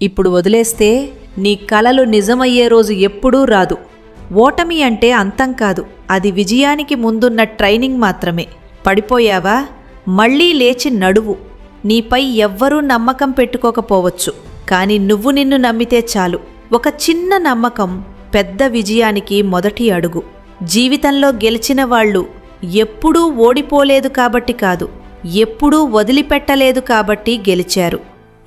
ఇప్పుడు వదిలేస్తే నీ కలలు నిజమయ్యే రోజు ఎప్పుడూ రాదు. ఓటమి అంటే అంతం కాదు, అది విజయానికి ముందున్న ట్రైనింగ్ మాత్రమే. పడిపోయావా? మళ్ళీ లేచి నడువు. నీపై ఎవ్వరూ నమ్మకం పెట్టుకోకపోవచ్చు, కానీ నువ్వు నిన్ను నమ్మితే చాలు. ఒక చిన్న నమ్మకం పెద్ద విజయానికి మొదటి అడుగు. జీవితంలో గెలిచిన వాళ్ళు ఎప్పుడూ ఓడిపోలేదు కాబట్టి కాదు, ఎప్పుడూ వదిలిపెట్టలేదు కాబట్టి గెలిచారు.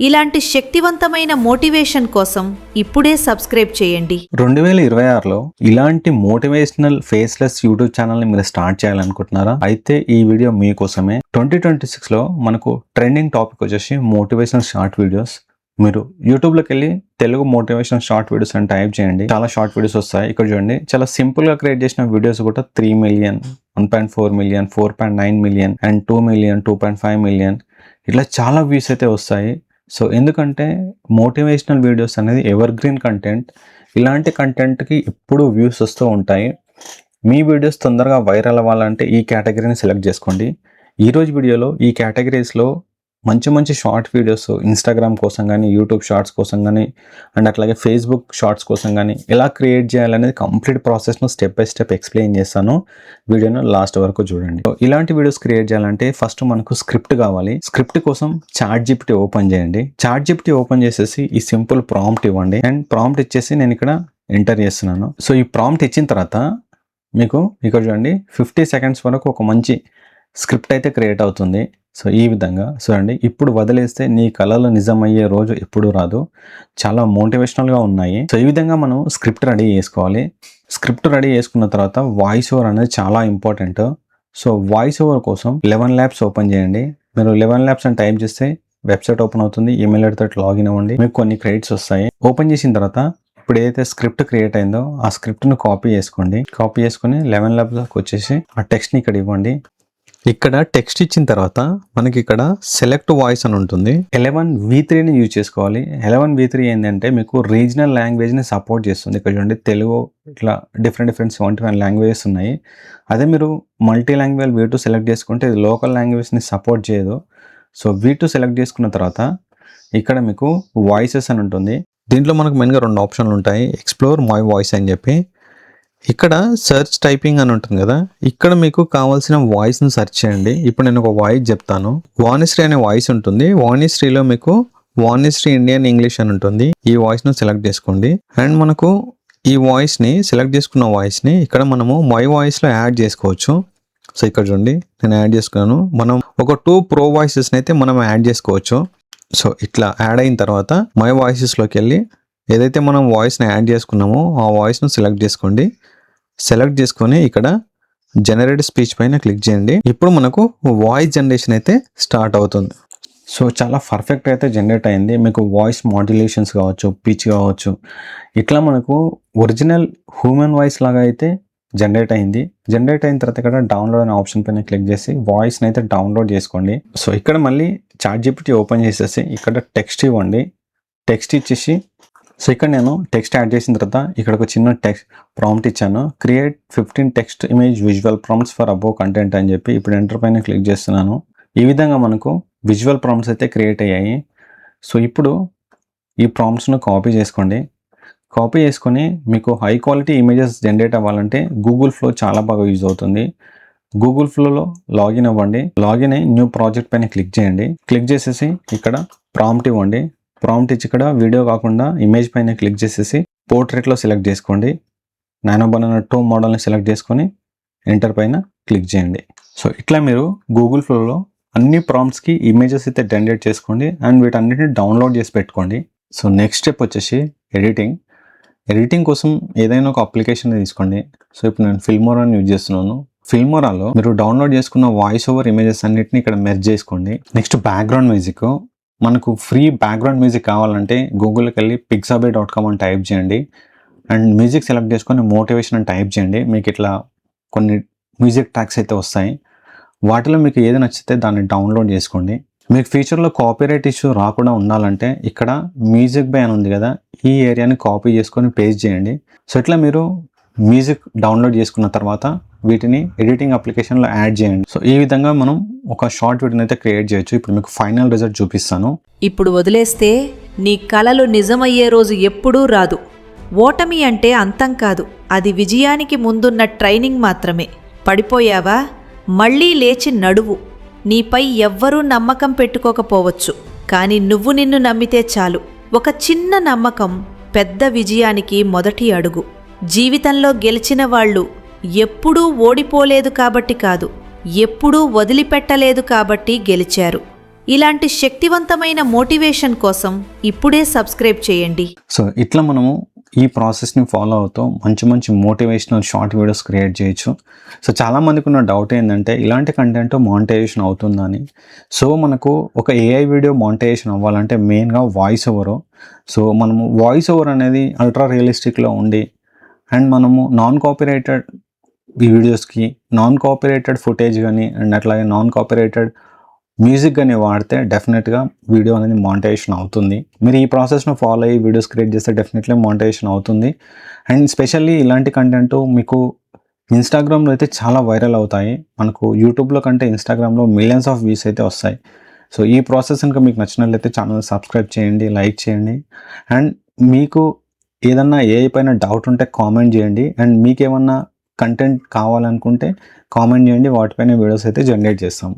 ఇలాంటి శక్తివంతమైన మోటివేషన్ కోసం ఇప్పుడే సబ్స్క్రైబ్ చేయండి. 2026లో ఇలాంటి మోటివేషనల్ ఫేస్లెస్ యూట్యూబ్ ఛానల్ని మీరు స్టార్ట్ చేయాలనుకుంటున్నారా? అయితే ఈ వీడియో మీకోసమే. 2026లో మనకు ట్రెండింగ్ టాపిక్ వచ్చేసి మోటివేషనల్ షార్ట్ వీడియోస్. మీరు యూట్యూబ్లోకి వెళ్ళి తెలుగు మోటివేషనల్ షార్ట్ వీడియోస్ అని టైప్ చేయండి, చాలా షార్ట్ వీడియోస్ వస్తాయి. ఇక్కడ చూడండి, చాలా సింపుల్గా క్రియేట్ చేసిన వీడియోస్ కూడా 3 million, 1.4 million, 4.9 million and 2 million, 2.5 million ఇట్లా చాలా వ్యూస్ అయితే వస్తాయి. సో ఎందుకంటే మోటివేషనల్ వీడియోస్ అనేది ఎవర్ గ్రీన్ కంటెంట్. ఇలాంటి కంటెంట్కి ఎప్పుడు వ్యూస్ వస్తూ ఉంటాయి. మీ వీడియోస్ తొందరగా వైరల్ అవ్వాలంటే ఈ కేటగిరీని సెలెక్ట్ చేసుకోండి. ఈరోజు వీడియోలో ఈ కేటగిరీస్లో మంచి మంచి షార్ట్ వీడియోస్ ఇన్స్టాగ్రామ్ కోసం కానీ, యూట్యూబ్ షార్ట్స్ కోసం కానీ అండ్ అట్లాగే ఫేస్బుక్ షార్ట్స్ కోసం కానీ ఎలా క్రియేట్ చేయాలనేది కంప్లీట్ ప్రాసెస్ను స్టెప్ బై స్టెప్ ఎక్స్ప్లెయిన్ చేస్తాను. వీడియోను లాస్ట్ వరకు చూడండి. ఇలాంటి వీడియోస్ క్రియేట్ చేయాలంటే ఫస్ట్ మనకు స్క్రిప్ట్ కావాలి. స్క్రిప్ట్ కోసం ChatGPT ఓపెన్ చేయండి. ChatGPT ఓపెన్ చేసేసి ఈ సింపుల్ ప్రాంప్ట్ ఇవ్వండి అండ్ ప్రాంప్ట్ ఇచ్చేసి నేను ఇక్కడ ఎంటర్ చేస్తున్నాను. సో ఈ ప్రాంప్ట్ ఇచ్చిన తర్వాత మీకు ఇక్కడ చూడండి 50 సెకండ్స్ వరకు ఒక మంచి స్క్రిప్ట్ అయితే క్రియేట్ అవుతుంది. సో ఈ విధంగా చూడండి. ఇప్పుడు వదిలేస్తే నీ కలలు నిజమయ్యే రోజు ఎప్పుడు రాదు, చాలా మోటివేషనల్గా ఉన్నాయి. సో ఈ విధంగా మనం స్క్రిప్ట్ రెడీ చేసుకోవాలి. స్క్రిప్ట్ రెడీ చేసుకున్న తర్వాత వాయిస్ ఓవర్ అనేది చాలా ఇంపార్టెంట్. సో వాయిస్ ఓవర్ కోసం 11 ల్యాబ్స్ ఓపెన్ చేయండి. మీరు 11 ల్యాబ్స్ అని టైప్ చేస్తే వెబ్సైట్ ఓపెన్ అవుతుంది. ఈమెయిల్ ఐడితో లాగిన్ అవ్వండి, మీకు కొన్ని క్రెడిట్స్ వస్తాయి. ఓపెన్ చేసిన తర్వాత ఇప్పుడు ఏదైతే స్క్రిప్ట్ క్రియేట్ అయిందో ఆ స్క్రిప్ట్ను కాపీ చేసుకోండి. కాపీ చేసుకుని 11 ల్యాబ్స్కి వచ్చేసి ఆ టెక్స్ట్ని ఇక్కడ ఇవ్వండి. ఇక్కడ టెక్స్ట్ ఇచ్చిన తర్వాత మనకి ఇక్కడ సెలెక్ట్ వాయిస్ అని ఉంటుంది. 11v3ని యూజ్ చేసుకోవాలి. 11v3 ఏంటంటే మీకు రీజనల్ లాంగ్వేజ్ని సపోర్ట్ చేస్తుంది. ఇక్కడ చూడండి, తెలుగు ఇట్లా డిఫరెంట్ 71 లాంగ్వేజెస్ ఉన్నాయి. అదే మీరు మల్టీ లాంగ్వేజ్ V2 సెలెక్ట్ చేసుకుంటే ఇది లోకల్ లాంగ్వేజ్ని సపోర్ట్ చేయదు. సో V2 సెలెక్ట్ చేసుకున్న తర్వాత ఇక్కడ మీకు వాయిసెస్ అని ఉంటుంది. దీంట్లో మనకు మెయిన్గా 2 ఆప్షన్లు ఉంటాయి, ఎక్స్ప్లోర్ మై వాయిస్ అని చెప్పి. ఇక్కడ సెర్చ్ టైపింగ్ అని ఉంటుంది కదా, ఇక్కడ మీకు కావాల్సిన వాయిస్ని సెర్చ్ చేయండి. ఇప్పుడు నేను ఒక వాయిస్ చెప్తాను. వాణిశ్రీ అనే వాయిస్ ఉంటుంది. వాణిశ్రీలో మీకు వాణిశ్రీ ఇండియన్ ఇంగ్లీష్ అని ఉంటుంది. ఈ వాయిస్ను సెలెక్ట్ చేసుకోండి అండ్ మనకు ఈ వాయిస్ని సెలెక్ట్ చేసుకున్న వాయిస్ని ఇక్కడ మనము మై వాయిస్లో యాడ్ చేసుకోవచ్చు. సో ఇక్కడ చూడండి, నేను యాడ్ చేసుకున్నాను. మనం ఒక 2 ప్రో వాయిసెస్ని అయితే మనం యాడ్ చేసుకోవచ్చు. సో ఇట్లా యాడ్ అయిన తర్వాత మై వాయిసెస్లోకి వెళ్ళి ఏదైతే మనం వాయిస్ని యాడ్ చేసుకున్నామో ఆ వాయిస్ను సెలెక్ట్ చేసుకోండి. సెలెక్ట్ చేసుకొని ఇక్కడ జనరేట్ స్పీచ్ పైన క్లిక్ చేయండి. ఇప్పుడు మనకు వాయిస్ జనరేషన్ అయితే స్టార్ట్ అవుతుంది. సో చాలా పర్ఫెక్ట్ అయితే జనరేట్ అయింది. మీకు వాయిస్ మాడ్యులేషన్స్ కావచ్చు, పిచ్ కావచ్చు, ఇట్లా మనకు ఒరిజినల్ హ్యూమన్ వాయిస్ లాగా అయితే జనరేట్ అయింది. జనరేట్ అయిన తర్వాత ఇక్కడ డౌన్లోడ్ అనే ఆప్షన్ పైన క్లిక్ చేసి వాయిస్ని అయితే డౌన్లోడ్ చేసుకోండి. సో ఇక్కడ మళ్ళీ ChatGPT ఓపెన్ చేసేసి ఇక్కడ టెక్స్ట్ ఇవ్వండి. టెక్స్ట్ ఇచ్చేసి సో ఇక్కడ నేను టెక్స్ట్ యాడ్ చేసిన తర్వాత ఇక్కడ ఒక చిన్న టెక్స్ట్ ప్రాంప్ట్ ఇచ్చాను, create 15 text image visual prompts for above content అని చెప్పి ఇప్పుడు ఎంటర్ పైన క్లిక్ చేస్తున్నాను. ఈ విధంగా మనకు విజువల్ ప్రాంప్ట్స్ అయితే క్రియేట్ అయ్యాయి. సో ఇప్పుడు ఈ ప్రాంప్ట్స్ను కాపీ చేసుకోండి. కాపీ చేసుకొని మీకు హై క్వాలిటీ ఇమేజెస్ జనరేట్ అవ్వాలంటే గూగుల్ ఫ్లో చాలా బాగా యూజ్ అవుతుంది. గూగుల్ ఫ్లోలో లాగిన్ అవ్వండి. లాగిన్ అయ్యి న్యూ ప్రాజెక్ట్ పైన క్లిక్ చేయండి. క్లిక్ చేసేసి ఇక్కడ ప్రాంప్ట్ ఇవ్వండి. ప్రాంప్ట్ ఇచ్చి ఇక్కడ వీడియో కాకుండా ఇమేజ్ పైన క్లిక్ చేసేసి పోర్ట్రేట్లో సెలెక్ట్ చేసుకోండి. నానో బనానా 2 మోడల్ని సెలెక్ట్ చేసుకొని ఎంటర్ పైన క్లిక్ చేయండి. సో ఇట్లా మీరు గూగుల్ ఫ్లోలో అన్ని ప్రాంప్ట్స్కి ఇమేజెస్ అయితే జనరేట్ చేసుకోండి అండ్ వీటన్నిటిని డౌన్లోడ్ చేసి పెట్టుకోండి. సో నెక్స్ట్ స్టెప్ వచ్చేసి ఎడిటింగ్. ఎడిటింగ్ కోసం ఏదైనా ఒక అప్లికేషన్ తీసుకోండి. సో ఇప్పుడు నేను ఫిల్మోరాని యూజ్ చేస్తున్నాను. ఫిల్మోరాలో మీరు డౌన్లోడ్ చేసుకున్న వాయిస్ ఓవర్ ఇమేజెస్ అన్నిటిని ఇక్కడ మెర్జ్ చేసుకోండి. Next background music. మనకు ఫ్రీ బ్యాక్గ్రౌండ్ మ్యూజిక్ కావాలంటే గూగుల్కి వెళ్ళి pixabay.com అని టైప్ చేయండి అండ్ మ్యూజిక్ సెలెక్ట్ చేసుకొని మోటివేషన్ అని టైప్ చేయండి. మీకు ఇట్లా కొన్ని మ్యూజిక్ ట్రాక్స్ అయితే వస్తాయి. వాటిలో మీకు ఏది నచ్చితే దాన్ని డౌన్లోడ్ చేసుకోండి. మీకు ఫ్యూచర్లో కాపీరైట్ ఇష్యూ రాకుండా ఉండాలంటే ఇక్కడ మ్యూజిక్ బై అని ఉంది కదా, ఈ ఏరియాని కాపీ చేసుకొని పేస్ట్ చేయండి. సో ఇట్లా మీరు మ్యూజిక్ డౌన్లోడ్ చేసుకున్న తర్వాత వీటిని ఎడిటింగ్ అప్లికేషన్లో యాడ్ చేయండి. సో ఈ విధంగా మనం ఒక షార్ట్ వీడియోని అయితే క్రియేట్ చేయొచ్చు. ఇప్పుడు మీకు ఫైనల్ రిజల్ట్ చూపిస్తాను. ఇప్పుడు వదిలేస్తే నీ కలలు నిజమయ్యే రోజు ఎప్పుడూ రాదు. ఓటమి అంటే అంతం కాదు, అది విజయానికి ముందున్న ట్రైనింగ్ మాత్రమే. పడిపోయావా? మళ్ళీ లేచి నడువు. నీపై ఎవ్వరూ నమ్మకం పెట్టుకోకపోవచ్చు, కానీ నువ్వు నిన్ను నమ్మితే చాలు. ఒక చిన్న నమ్మకం పెద్ద విజయానికి మొదటి అడుగు. జీవితంలో గెలిచిన వాళ్ళు ఎప్పుడూ ఓడిపోలేదు కాబట్టి కాదు, ఎప్పుడూ వదిలిపెట్టలేదు కాబట్టి గెలిచారు. ఇలాంటి శక్తివంతమైన మోటివేషన్ కోసం ఇప్పుడే సబ్స్క్రైబ్ చేయండి. సో ఇట్లా మనము ఈ ప్రాసెస్ని ఫాలో అవుతూ మంచి మంచి మోటివేషనల్ షార్ట్ వీడియోస్ క్రియేట్ చేయొచ్చు. సో చాలామందికి ఉన్న డౌట్ ఏంటంటే ఇలాంటి కంటెంట్ మానిటైజేషన్ అవుతుందని. సో మనకు ఒక ఏఐ వీడియో మానిటైజేషన్ అవ్వాలంటే మెయిన్గా వాయిస్ ఓవరు. సో మనము వాయిస్ ఓవర్ అనేది అల్ట్రా రియలిస్టిక్లో ఉండి అండ్ మనము నాన్ కాపీరైటెడ్ ఈ వీడియోస్కి నాన్ కాపీరైటెడ్ ఫుటేజ్ కానీ అండ్ అట్లాగే నాన్ కాపీరైటెడ్ మ్యూజిక్ కానీ వాడితే డెఫినెట్గా వీడియో అనేది మానిటైజేషన్ అవుతుంది. మీరు ఈ ప్రాసెస్ను ఫాలో అయ్యి వీడియోస్ క్రియేట్ చేస్తే డెఫినెట్లీ మానిటైజేషన్ అవుతుంది. అండ్ స్పెషల్లీ ఇలాంటి కంటెంట్ మీకు ఇన్స్టాగ్రామ్లో అయితే చాలా వైరల్ అవుతాయి. మనకు యూట్యూబ్లో కంటే ఇన్స్టాగ్రామ్లో మిలియన్స్ ఆఫ్ వ్యూస్ అయితే వస్తాయి. సో ఈ ప్రాసెస్ కనుక మీకు నచ్చినట్లయితే ఛానల్ సబ్స్క్రైబ్ చేయండి, లైక్ చేయండి. అండ్ మీకు ఏదన్నా ఏఐ పైన డౌట్ ఉంటే కామెంట్ చేయండి. అండ్ మీకు ఏమన్నా కంటెంట్ కావాలనుకుంటే కామెంట్ చేయండి, వాటిపైన వీడియోస్ అయితే జనరేట్ చేస్తాం.